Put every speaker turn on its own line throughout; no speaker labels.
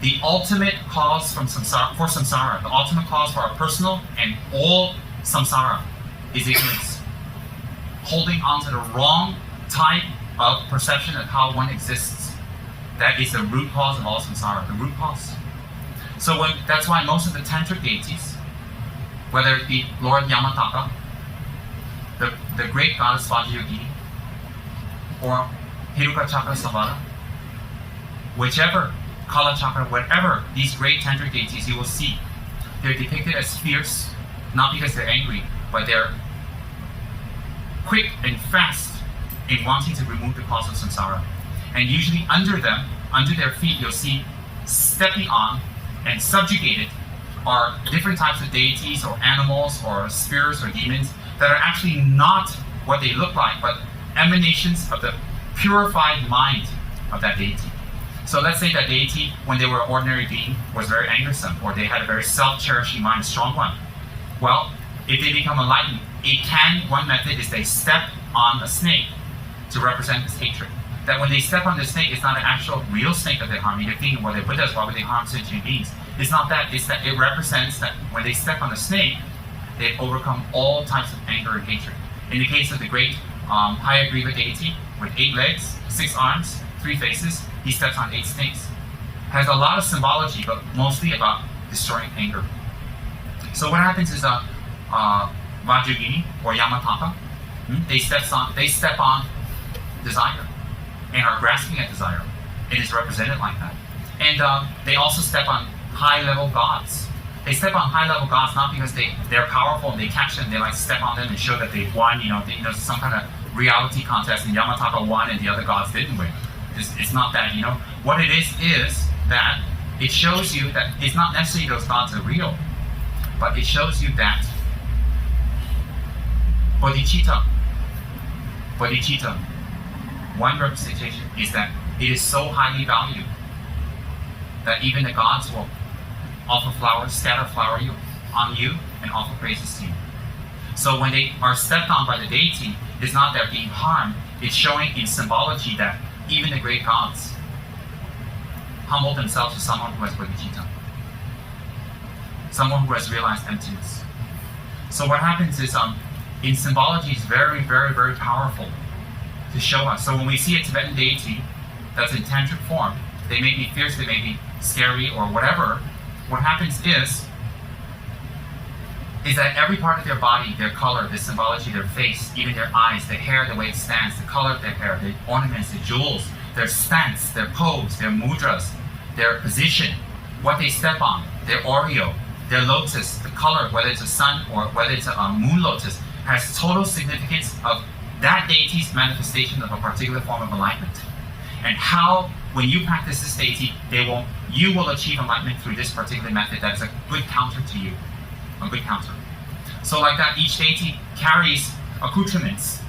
the ultimate cause for samsara, the ultimate cause for our personal and all samsara is ignorance. Holding on to the wrong type of perception of how one exists. That is the root cause of all samsara, the root cause. So that's why most of the Tantric deities, whether it be Lord Yamataka, the great goddess Vajrayogini, or Hiruka Chakra Savara, whichever, Kala Chakra, whatever these great Tantric deities you will see, they're depicted as fierce, not because they're angry, but they're quick and fast in wanting to remove the cause of samsara. And usually under them, under their feet, you'll see stepping on and subjugated are different types of deities or animals or spirits or demons that are actually not what they look like, but emanations of the purified mind of that deity. So let's say that deity, when they were an ordinary being, was very angersome, or they had a very self-cherishing mind, strong one. Well, if they become enlightened, one method is they step on a snake to represent this hatred. That when they step on the snake, it's not an actual real snake that they're harming. They're thinking, well, the Buddhas, why would they harm sentient beings? It's not that. It's that it represents that when they step on the snake, they overcome all types of anger and hatred. In the case of the great Hayagriva deity, with 8 legs, 6 arms, 3 faces, he steps on 8 snakes. Has a lot of symbology, but mostly about destroying anger. So what happens is Vajrayogini or Yamataka, they step on desire and are grasping at desire. It is represented like that. And they also step on high-level gods. They step on high-level gods not because they're powerful and they catch them, they like step on them and show that they've won, some kind of reality contest and Yamataka won and the other gods didn't win. It's not that, What it is that it shows you that it's not necessarily those gods are real, but it shows you that bodhicitta, one representation is that it is so highly valued that even the gods will offer flowers, scatter flower on you, and offer praises to you. So when they are stepped on by the deity, it's not they're being harmed, it's showing in symbology that even the great gods humble themselves to someone who has bodhicitta, someone who has realized emptiness. So what happens is, in symbology, it's very, very, very powerful to show us. So when we see a Tibetan deity that's in tantric form, they may be fierce, they may be scary or whatever. What happens is that every part of their body, their color, the symbology, their face, even their eyes, the hair, the way it stands, the color of their hair, the ornaments, the jewels, their stance, their pose, their mudras, their position, what they step on, their oreo, their lotus, the color, whether it's a sun or whether it's a moon lotus, has total significance of that deity's manifestation of a particular form of enlightenment. And how, when you practice this deity, you will achieve enlightenment through this particular method that is a good counter to you. A good counter. So like that, each deity carries accoutrements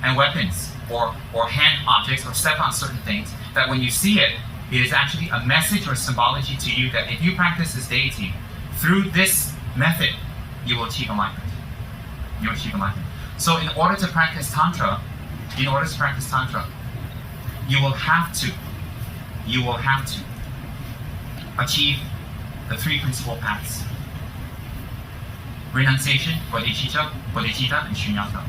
and weapons or hand objects or step on certain things that when you see it, it is actually a message or symbology to you that if you practice this deity, through this method, you will achieve enlightenment. You will achieve enlightenment. So in order to practice Tantra, you will have to achieve the 3 principal paths. Renunciation, bodhicitta, and shunyata.